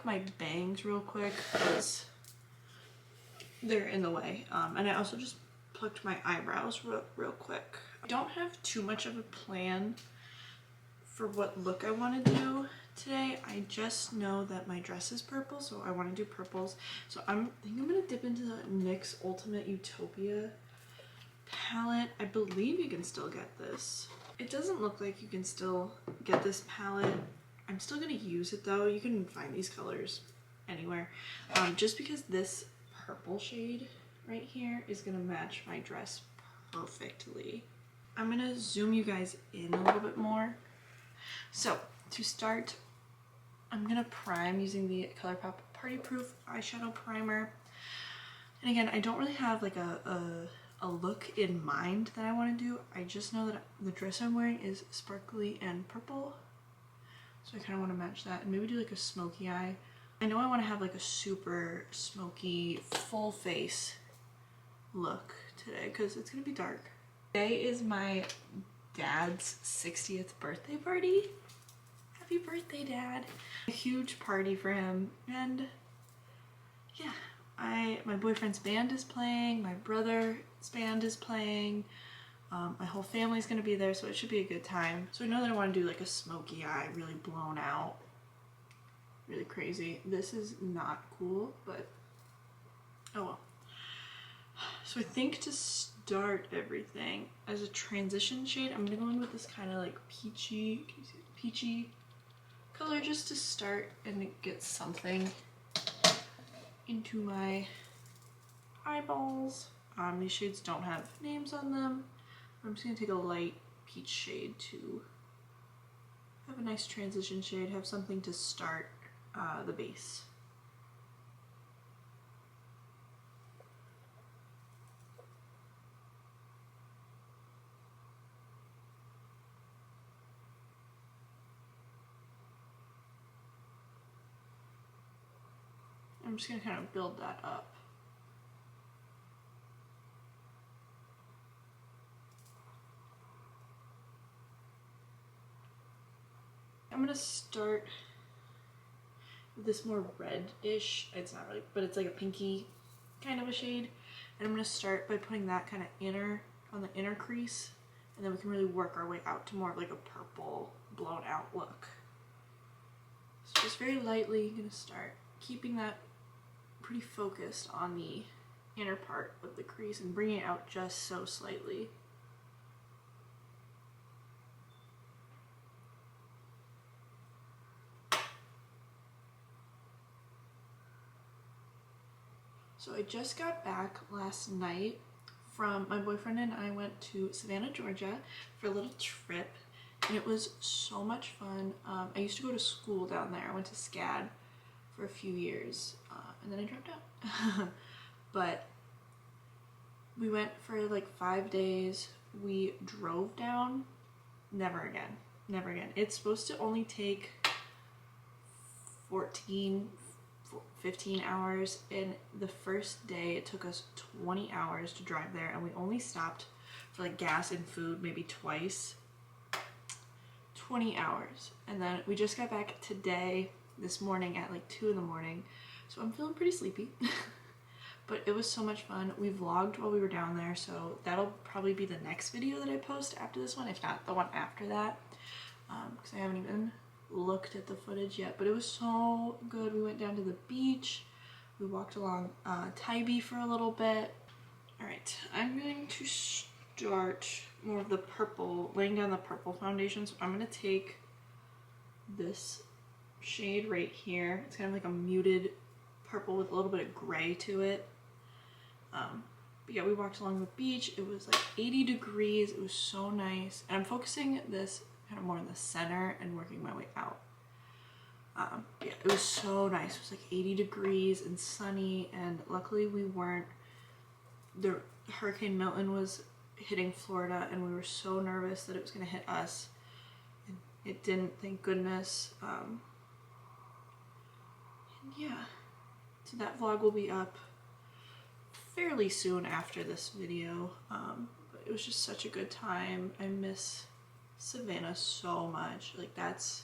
pluck my bangs real quick because they're in the way. And I also just plucked my eyebrows real quick. I don't have too much of a plan for what look I want to do today. I just know that my dress is purple, so I want to do purples. So I think I'm going to dip into the NYX Ultimate Utopia palette. I believe you can still get this. It doesn't look like you can still get this palette. I'm still going to use it though. You can find these colors anywhere. Just because this purple shade right here is going to match my dress perfectly. I'm going to zoom you guys in a little bit more. So to start, I'm going to prime using the ColourPop Party Proof eyeshadow primer. And again, I don't really have like a look in mind that I want to do. I just know that the dress I'm wearing is sparkly and purple. So I kind of want to match that and maybe do like a smoky eye. I know I want to have like a super smoky full face look today because it's going to be dark. Today is my dad's 60th birthday party. Happy birthday, Dad. A huge party for him. And yeah, my boyfriend's band is playing, my brother's band is playing, my whole family's gonna be there, so it should be a good time. So I know that I want to do like a smoky eye, really blown out, really crazy. This is not cool, but oh well. So I think to start everything as a transition shade, I'm gonna go in with this kind of like peachy, can you see it? Peachy color just to start and get something into my eyeballs. These shades don't have names on them. I'm just gonna take a light peach shade to have a nice transition shade, have something to start the base. I'm just gonna kind of build that up. I'm gonna start with this more red-ish, it's not really, but it's like a pinky kind of a shade. And I'm gonna start by putting that kind of on the inner crease, and then we can really work our way out to more of like a purple blown out look. So just very lightly gonna start keeping that pretty focused on the inner part of the crease and bringing it out just so slightly. So I just got back last night from, my boyfriend and I went to Savannah, Georgia for a little trip, and it was so much fun. I used to go to school down there. I went to SCAD for a few years, and then I dropped out. But we went for like 5 days. We drove down. Never again. Never again. It's supposed to only take 15 hours, and the first day it took us 20 hours to drive there, and we only stopped for like gas and food maybe twice. 20 hours. And then we just got back today, this morning at like 2 in the morning, so I'm feeling pretty sleepy. But it was so much fun. We vlogged while we were down there, so that'll probably be the next video that I post after this one, if not the one after that, because I haven't even looked at the footage yet. But it was so good. We went down to the beach, we walked along Tybee for a little bit. All right, I'm going to start more of the purple, laying down the purple foundation. So I'm going to take this shade right here. It's kind of like a muted purple with a little bit of gray to it. But yeah, we walked along the beach. It was like 80 degrees. It was so nice. And I'm focusing this kind of more in the center and working my way out. Yeah, it was so nice. It was like 80 degrees and sunny, and luckily we weren't, the Hurricane Milton was hitting Florida, and we were so nervous that it was going to hit us. And it didn't, thank goodness. And yeah, so that vlog will be up fairly soon after this video. But it was just such a good time. I miss Savannah so much. Like that's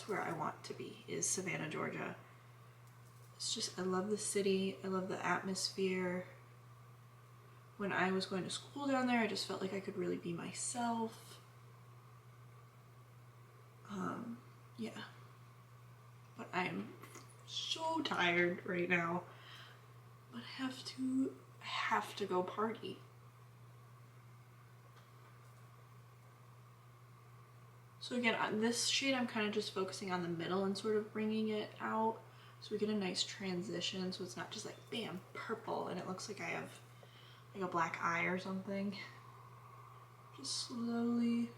where I want to be, is Savannah, Georgia. It's just, I love the city. I love the atmosphere. When I was going to school down there, I just felt like I could really be myself. Yeah. But I'm so tired right now. But I have to go party. So again, on this shade, I'm kind of just focusing on the middle and sort of bringing it out so we get a nice transition, so it's not just like, bam, purple, and it looks like I have like a black eye or something. Just slowly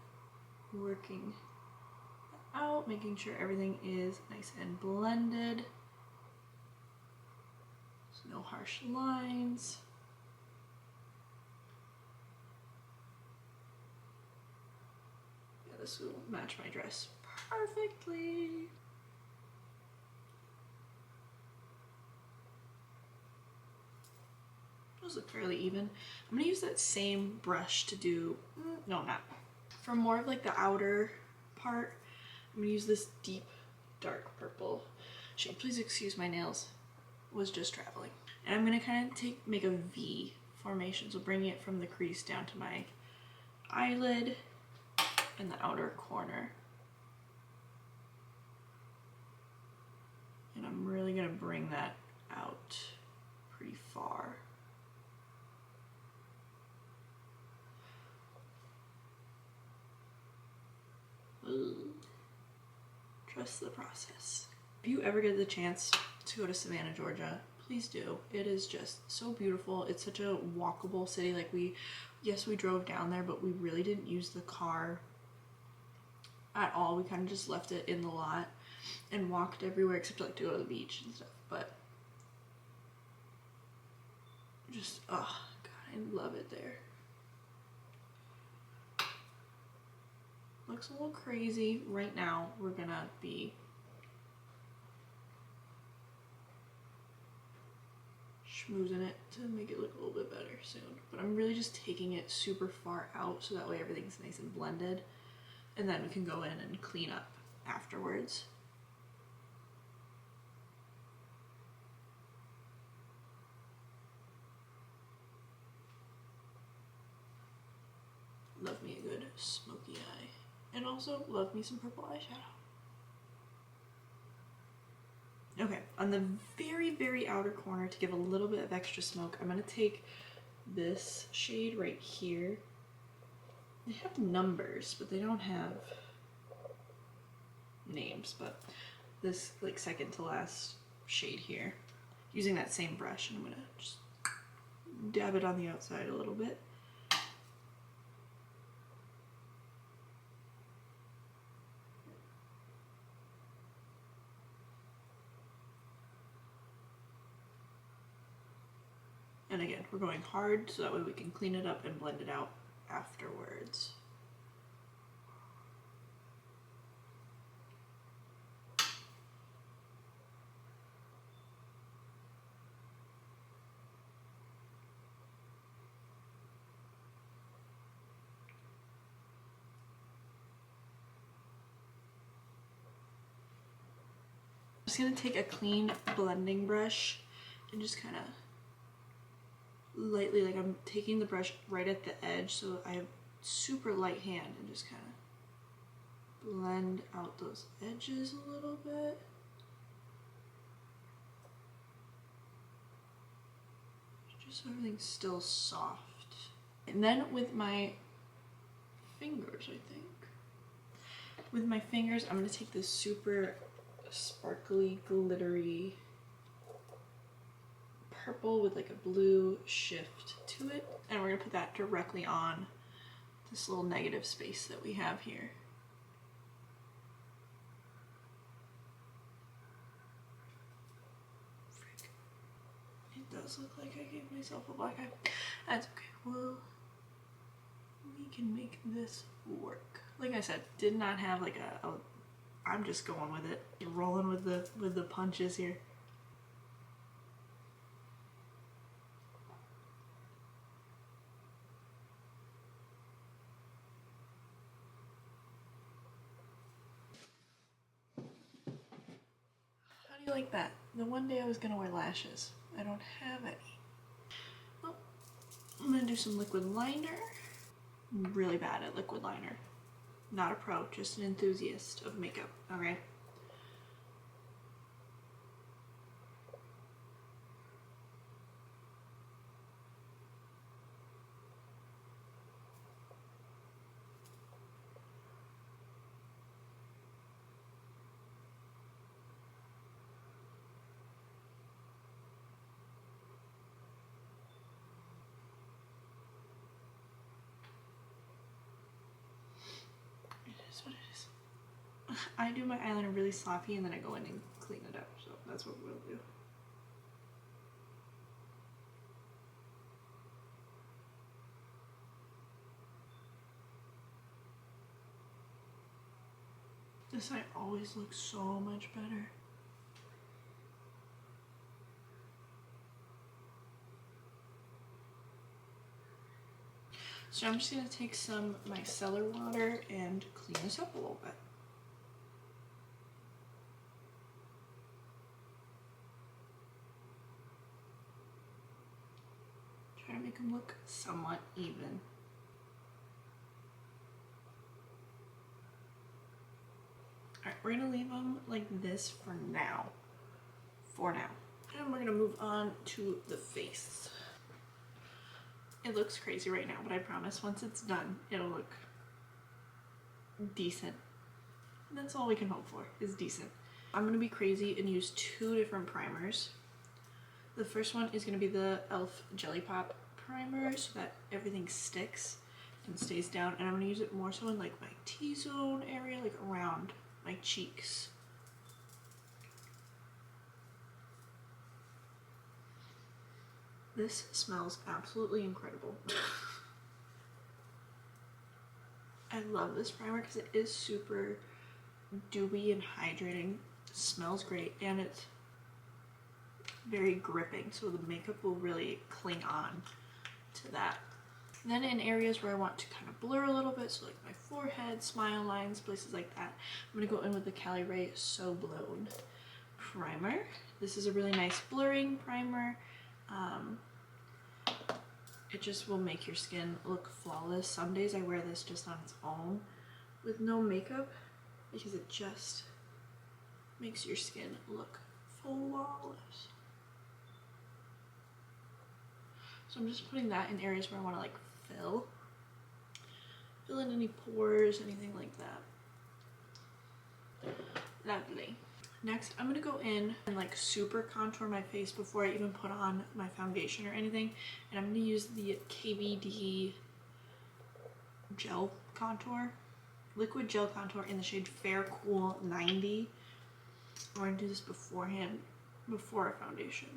working out, making sure everything is nice and blended. So no harsh lines. Yeah, this will match my dress perfectly. Those look fairly even. I'm gonna use that same brush to do, no, not. For more of like the outer part, I'm gonna use this deep dark purple shade. Please excuse my nails, was just traveling. And I'm gonna kind of make a V formation, so bringing it from the crease down to my eyelid and the outer corner. And I'm really gonna bring that out pretty far. Ooh. Trust the process. If you ever get the chance to go to Savannah, Georgia, please do. It is just so beautiful. It's such a walkable city. Like yes, we drove down there, but we really didn't use the car at all. We kind of just left it in the lot and walked everywhere except like to go to the beach and stuff. But just, oh God, I love it there. Looks a little crazy. Right now, we're gonna be schmoozing it to make it look a little bit better soon. But I'm really just taking it super far out so that way everything's nice and blended. And then we can go in and clean up afterwards. Love me a good smoky eye. And also love me some purple eyeshadow. Okay, on the very, very outer corner, to give a little bit of extra smoke, I'm gonna take this shade right here. They have numbers, but they don't have names, but this like second to last shade here, using that same brush, and I'm gonna just dab it on the outside a little bit. And again, we're going hard so that way we can clean it up and blend it out afterwards. I'm just gonna take a clean blending brush and just kind of lightly, like I'm taking the brush right at the edge so I have super light hand and just kind of blend out those edges a little bit. Just so everything's still soft. And then with my fingers, I think. With my fingers, I'm gonna take this super sparkly, glittery purple with like a blue shift to it, and we're gonna put that directly on this little negative space that we have here. Frick. It does look like I gave myself a black eye. That's okay. Well, we can make this work. Like I said, did not have like a I'm just going with it, rolling with the punches here. Like that. The one day I was gonna wear lashes. I don't have any. Well, I'm gonna do some liquid liner. I'm really bad at liquid liner. Not a pro, just an enthusiast of makeup, okay? It is what it is. I do my eyeliner really sloppy and then I go in and clean it up, so that's what we'll do. This side always looks so much better. So I'm just gonna take some micellar water and clean this up a little bit. Try to make them look somewhat even. Alright, we're gonna leave them like this for now. And we're gonna move on to the face. It looks crazy right now, but I promise once it's done, it'll look decent. And that's all we can hope for, is decent. I'm gonna be crazy and use 2 different primers. The first one is gonna be the e.l.f. Jelly Pop primer so that everything sticks and stays down. And I'm gonna use it more so in like my T-zone area, like around my cheeks. This smells absolutely incredible. I love this primer because it is super dewy and hydrating. It smells great and it's very gripping, so the makeup will really cling on to that. And then in areas where I want to kind of blur a little bit, so like my forehead, smile lines, places like that, I'm going to go in with the Cali Ray So Blown primer. This is a really nice blurring primer. It just will make your skin look flawless. Some days I wear this just on its own with no makeup because it just makes your skin look flawless. So I'm just putting that in areas where I want to like fill in any pores, anything like that. Lovely. Next, I'm gonna go in and like super contour my face before I even put on my foundation or anything. And I'm gonna use the KVD gel contour, liquid gel contour in the shade Fair Cool 90. We're gonna do this beforehand, before our foundation.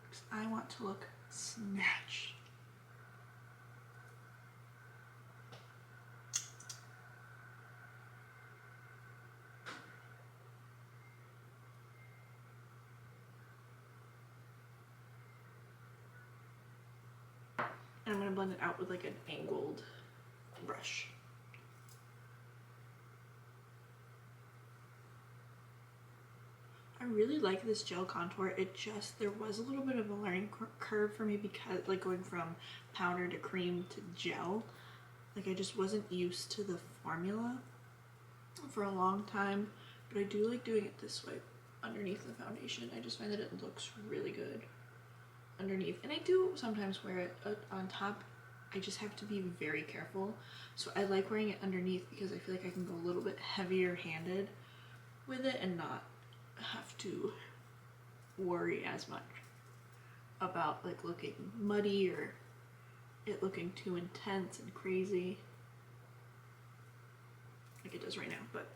Because I want to look snatched. And I'm going to blend it out with like an angled brush. I really like this gel contour. There was a little bit of a learning curve for me because like going from powder to cream to gel, like I just wasn't used to the formula for a long time, but I do like doing it this way underneath the foundation. I just find that it looks really good underneath, and I do sometimes wear it on top. I just have to be very careful, so I like wearing it underneath because I feel like I can go a little bit heavier handed with it and not have to worry as much about like looking muddy or it looking too intense and crazy like it does right now. But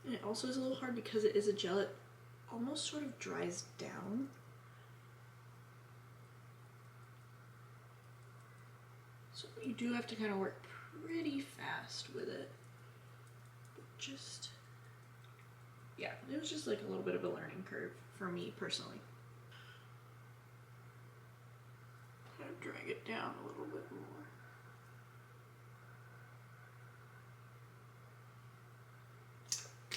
and it also is a little hard because it is a gel. It almost sort of dries down. So you do have to kind of work pretty fast with it. But just, yeah, it was just like a little bit of a learning curve for me personally. drag it down a little bit more.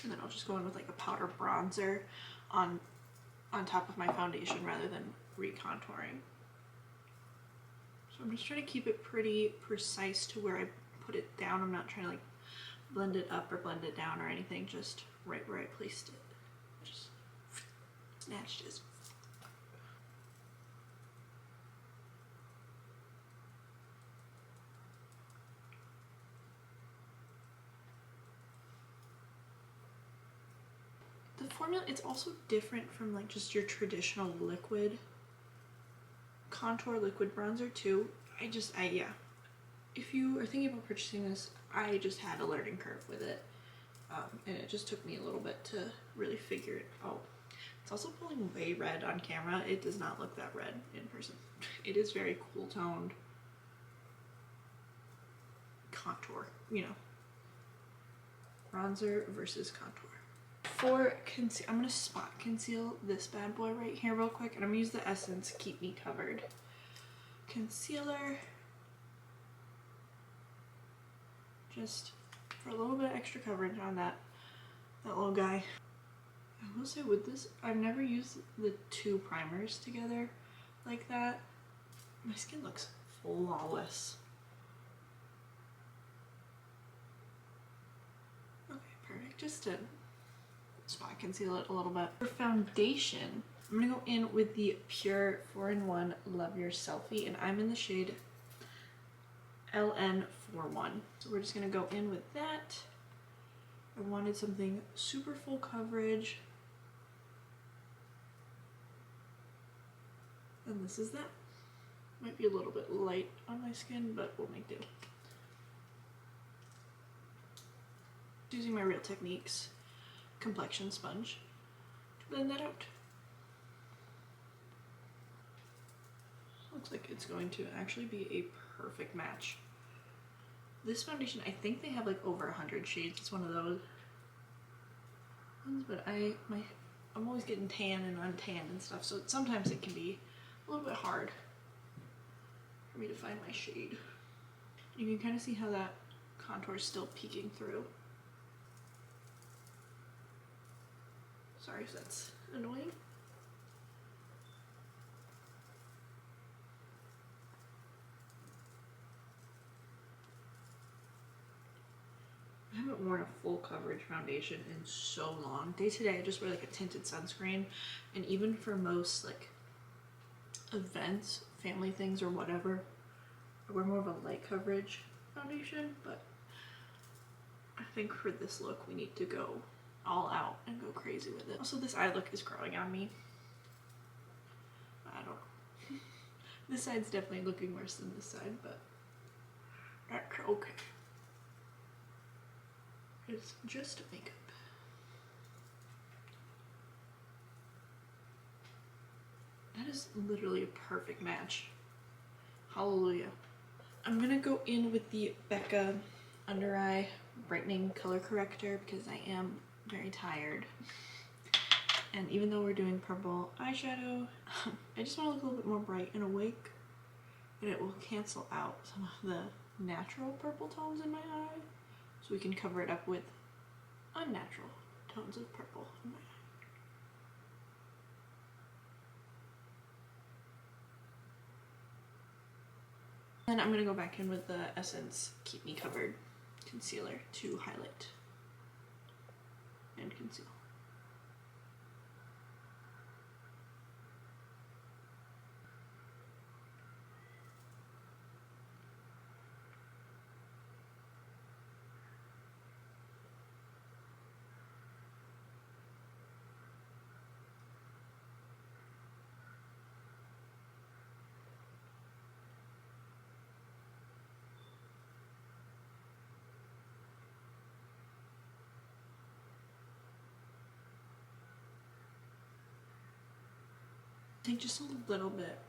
And then I'll just go in with like a powder bronzer on top of my foundation rather than recontouring. So I'm just trying to keep it pretty precise to where I put it down. I'm not trying to like blend it up or blend it down or anything, just right where I placed it. Just snatched it. The formula, it's also different from like just your traditional liquid contour, liquid bronzer too. Yeah. If you are thinking about purchasing this, I just had a learning curve with it. And it just took me a little bit to really figure it out. It's also pulling way red on camera. It does not look that red in person. It is very cool toned contour, you know. Bronzer versus contour. For conceal, I'm going to spot conceal this bad boy right here real quick, and I'm going to use the Essence Keep Me Covered concealer. Just for a little bit of extra coverage on that little guy. I will say with this, I've never used the two primers together like that. My skin looks flawless. Okay, perfect. Just to spot conceal it a little bit. For foundation, I'm gonna go in with the Pure 4-in-1 Love Your Selfie, and I'm in the shade LN41. So we're just gonna go in with that. I wanted something super full coverage. And this is that. Might be a little bit light on my skin, but we'll make do. Using my Real Techniques complexion sponge to blend that out. Looks like it's going to actually be a perfect match. This foundation, I think they have like over 100 shades. It's one of those ones, but I'm always getting tan and untanned and stuff, so sometimes it can be a little bit hard for me to find my shade. You can kind of see how that contour is still peeking through. Sorry if that's annoying. I haven't worn a full coverage foundation in so long. Day to day, I just wear like a tinted sunscreen, and even for most like events, family things or whatever, I wear more of a light coverage foundation, but I think for this look we need to go all out and go crazy with it. Also, this eye look is growing on me. I don't know. This side's definitely looking worse than this side, but that's okay. It's just makeup. That is literally a perfect match. Hallelujah. I'm gonna go in with the Becca Under Eye Brightening Color Corrector because I am very tired. And even though we're doing purple eyeshadow, I just want to look a little bit more bright and awake, and it will cancel out some of the natural purple tones in my eye, so we can cover it up with unnatural tones of purple in my eye. Then I'm going to go back in with the Essence Keep Me Covered concealer to highlight and conceal. I think just a little bit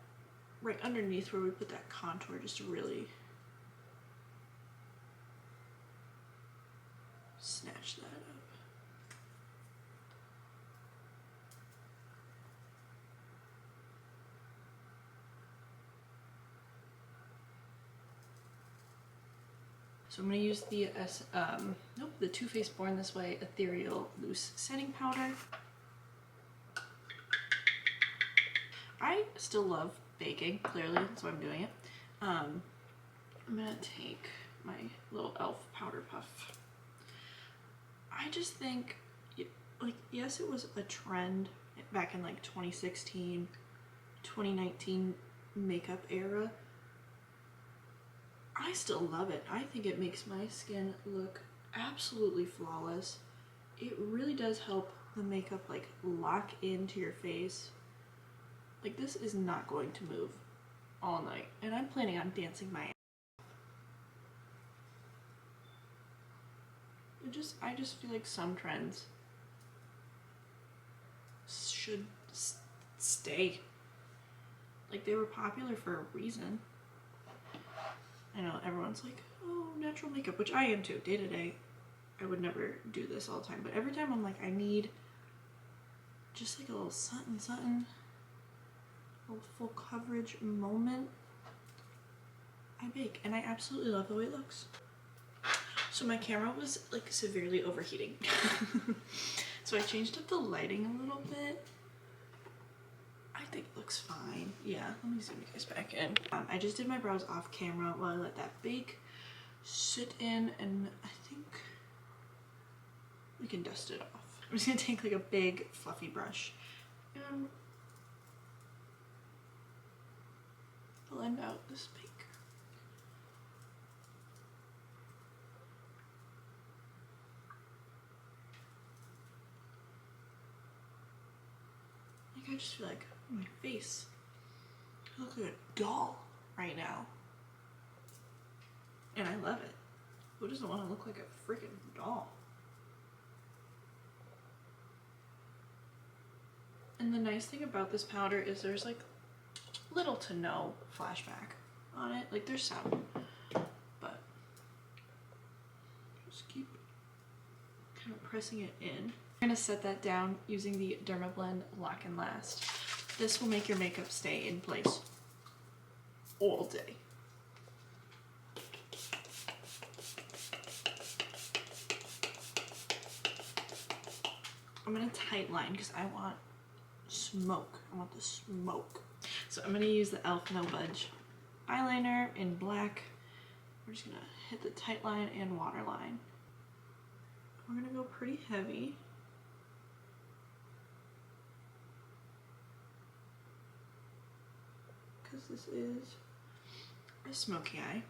right underneath where we put that contour, just to really snatch that up. So I'm going to use the the Too Faced Born This Way Ethereal Loose Setting Powder. I still love baking, clearly, that's why I'm doing it. I'm going to take my little e.l.f. powder puff. I just think, like, yes, it was a trend back in like 2016, 2019 makeup era. I still love it. I think it makes my skin look absolutely flawless. It really does help the makeup like lock into your face. Like, this is not going to move all night, and I'm planning on dancing my ass off. I just feel like some trends should stay. Like, they were popular for a reason. I know everyone's like, oh, natural makeup, which I am too. Day to day, I would never do this all the time, but every time I'm like, I need just like a little something, a little full coverage moment, I bake, and I absolutely love the way it looks. So my camera was like severely overheating. So I changed up the lighting a little bit. I think it looks fine. Yeah, let me zoom you guys back in. I just did my brows off camera while I let that bake, sit in, and I think we can dust it off. I'm just gonna take like a big fluffy brush and blend out this bake. Like, I just feel like my face, I look like a doll right now. And I love it. Who doesn't want to look like a freaking doll? And the nice thing about this powder is there's like little to no flashback on it. Like, there's some, but just keep kind of pressing it in. I'm gonna set that down using the Dermablend Lock and Last. This will make your makeup stay in place all day. I'm gonna tight line because I want smoke. I want the smoke. So I'm gonna use the e.l.f. No Budge eyeliner in black. We're just gonna hit the tight line and waterline. We're gonna go pretty heavy. Because this is a smoky eye.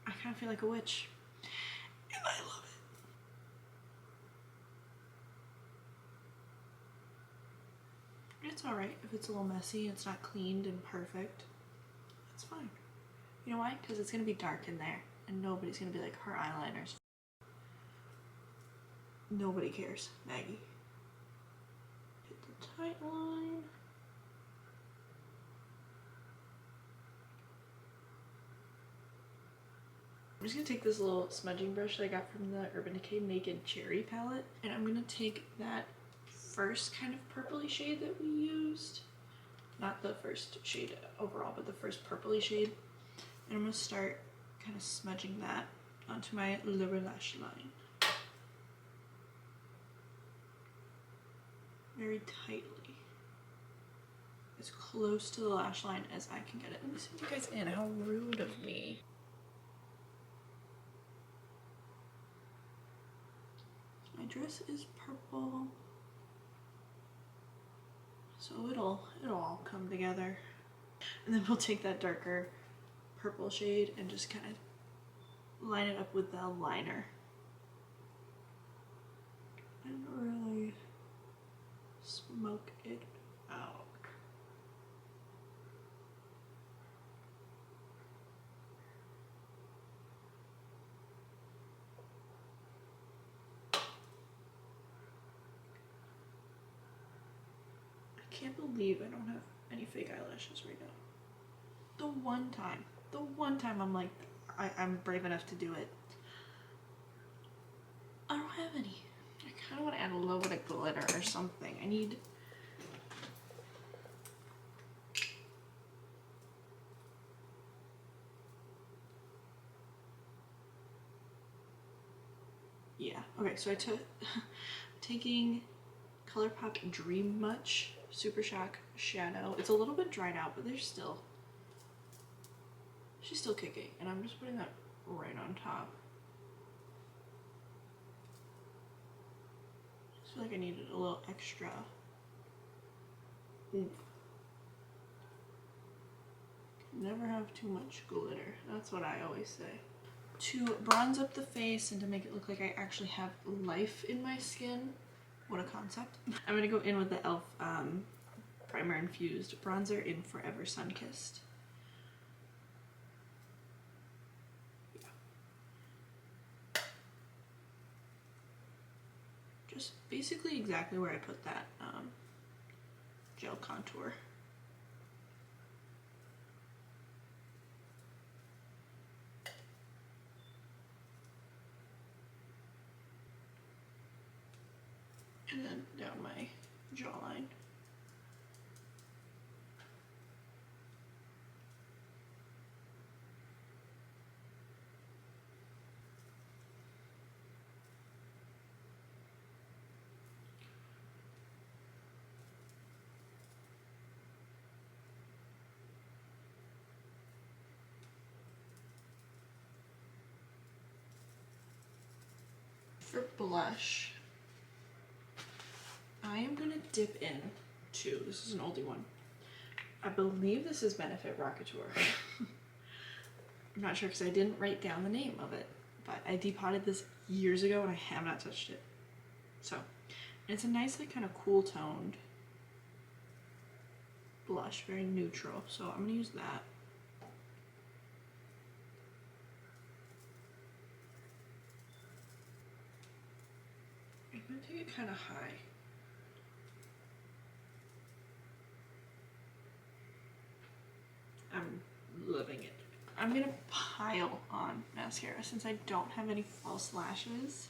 I kind of feel like a witch, and I love it. It's alright if it's a little messy, it's not cleaned and perfect. It's fine. You know why? Because it's going to be dark in there, and nobody's going to be like, her eyeliner's. Nobody cares, Maggie. Hit the tight line. I'm just going to take this little smudging brush that I got from the Urban Decay Naked Cherry palette, and I'm going to take that first kind of purpley shade that we used, not the first shade overall, but the first purpley shade, and I'm going to start kind of smudging that onto my lower lash line. Very tightly. As close to the lash line as I can get it. Let me zoom you guys in. How rude of me. My dress is purple, so it'll all come together. And then we'll take that darker purple shade and just kind of line it up with the liner and really smoke it out. I can't believe I don't have any fake eyelashes right now. The one time I'm like, I'm brave enough to do it, I don't have any. I kind of want to add a little bit of glitter or something. I need... Yeah, okay, so I took... taking ColourPop Dream Much Super Shock Shadow. It's a little bit dried out, but there's still... she's still kicking, and I'm just putting that right on top. I just feel like I needed a little extra oomph. Never have too much glitter. That's what I always say. To bronze up the face and to make it look like I actually have life in my skin. What a concept. I'm gonna go in with the e.l.f. Primer Infused Bronzer in Forever Sunkissed. Just basically exactly where I put that gel contour. And then down my jawline. For blush, I am gonna dip in to, this is an oldie one. I believe this is Benefit Rockateur. I'm not sure because I didn't write down the name of it, but I depotted this years ago and I have not touched it. So, and it's a nice, like, kind of cool toned blush, very neutral. So I'm gonna use that. I'm gonna take it kind of high. I'm loving it. I'm gonna pile on mascara since I don't have any false lashes.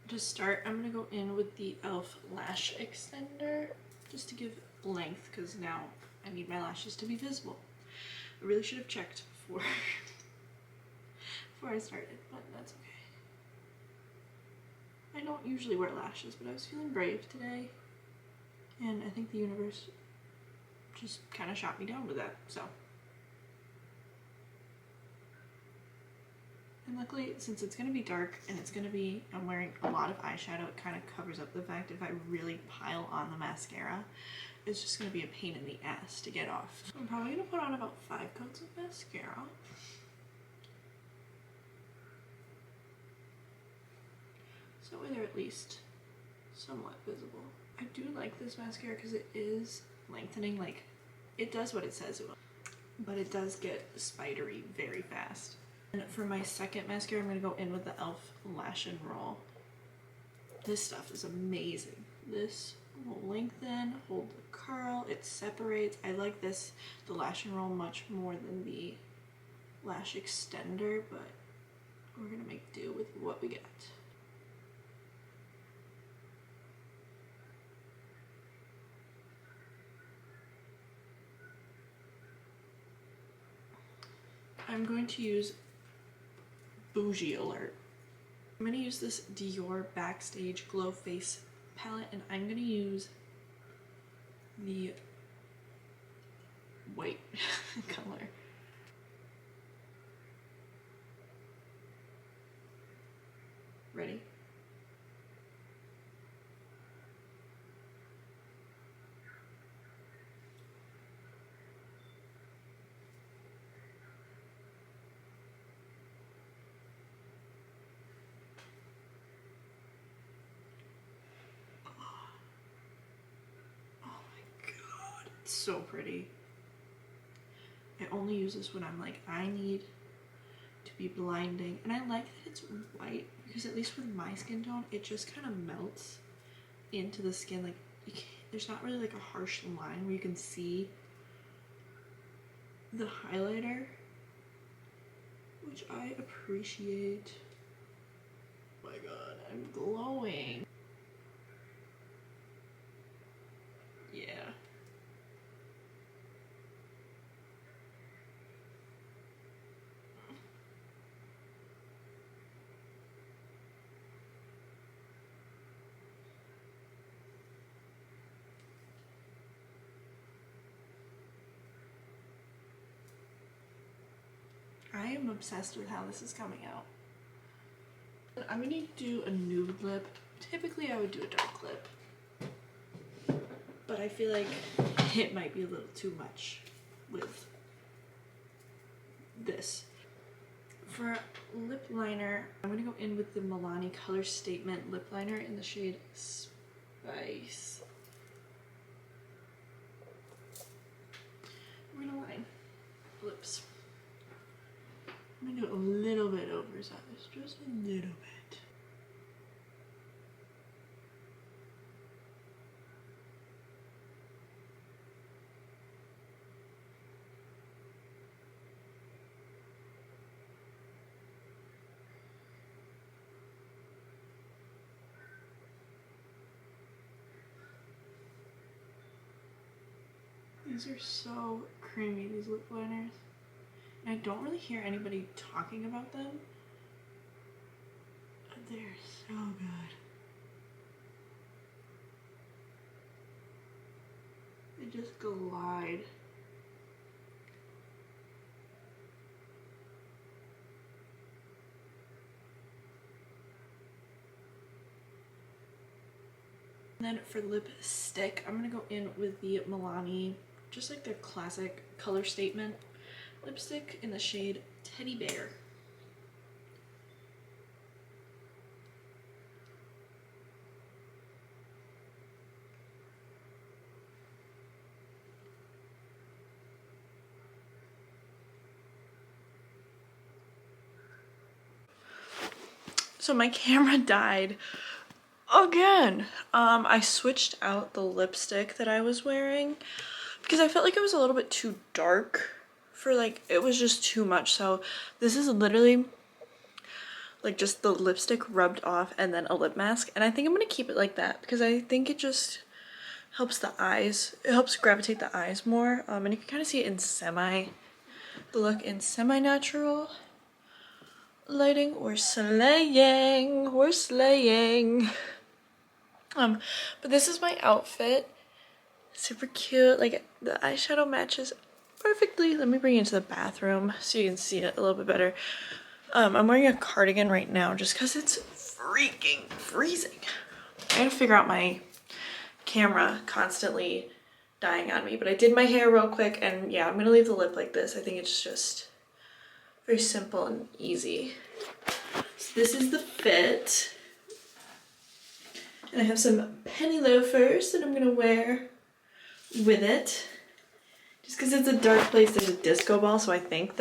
To start, I'm gonna go in with the e.l.f. Lash Extender just to give length because now I need my lashes to be visible. I really should have checked before I started, but that's okay. I don't usually wear lashes, but I was feeling brave today, and I think the universe just kind of shot me down with that, so. And luckily, since it's going to be dark and it's going to be, I'm wearing a lot of eyeshadow, it kind of covers up the fact if I really pile on the mascara, it's just going to be a pain in the ass to get off. So I'm probably going to put on about 5 coats of mascara. So they're at least somewhat visible. I do like this mascara because it is lengthening, like it does what it says it will, but it does get spidery very fast. And for my second mascara, I'm going to go in with the e.l.f. Lash and Roll. This stuff is amazing. This will lengthen, hold the curl, it separates. I like this, the Lash and Roll, much more than the Lash Extender, but we're going to make do with what we get. I'm going to use Bougie Alert. I'm going to use this Dior Backstage Glow Face palette, and I'm going to use the white color. Ready? So pretty. I only use this when I'm like, I need to be blinding, and I like that it's white because at least with my skin tone, it just kind of melts into the skin. Like there's not really like a harsh line where you can see the highlighter. which I appreciate. Oh my god, I'm glowing. Yeah. I am obsessed with how this is coming out. I'm gonna do a nude lip. Typically I would do a dark lip, but I feel like it might be a little too much with this. For lip liner, I'm gonna go in with the Milani Color Statement lip liner in the shade Spice. We're gonna line lips. I'm gonna do it a little bit oversized, just a little bit. These are so creamy, these lip liners. And I don't really hear anybody talking about them. But they're so good. They just glide. And then for lipstick, I'm gonna go in with the Milani, just like their classic Color Statement lipstick in the shade Teddy Bear. So my camera died again. I switched out the lipstick that I was wearing because I felt like it was a little bit too dark for, like, it was just too much. So this is literally like just the lipstick rubbed off and then a lip mask, and I think I'm gonna keep it like that because I think it just helps the eyes, it helps gravitate the eyes more. And you can kind of see it in the look in semi-natural lighting. We're slaying. But this is my outfit. Super cute. Like, the eyeshadow matches perfectly. Let me bring you into the bathroom so you can see it a little bit better. I'm wearing a cardigan right now just because it's freaking freezing. I gotta figure out my camera constantly dying on me, but I did my hair real quick, and yeah, I'm gonna leave the lip like this. I think it's just very simple and easy. So this is the fit. And I have some penny loafers that I'm gonna wear with it. Just because it's a dark place, there's a disco ball, so I think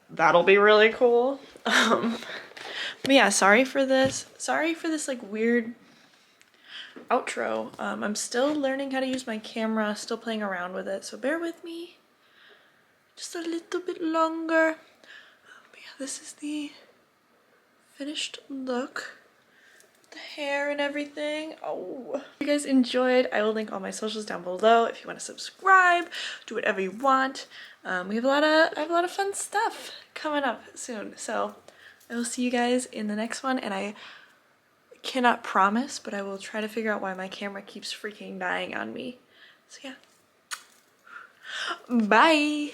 that'll be really cool. But yeah, sorry for this like weird outro. I'm still learning how to use my camera, still playing around with it, so bear with me just a little bit longer. But yeah, this is the finished look. The hair and everything. Oh, if you guys enjoyed, I will link all my socials down below if you want to subscribe, do whatever you want. I have a lot of fun stuff coming up soon, so I will see you guys in the next one. And I cannot promise, but I will try to figure out why my camera keeps freaking dying on me. So yeah, bye.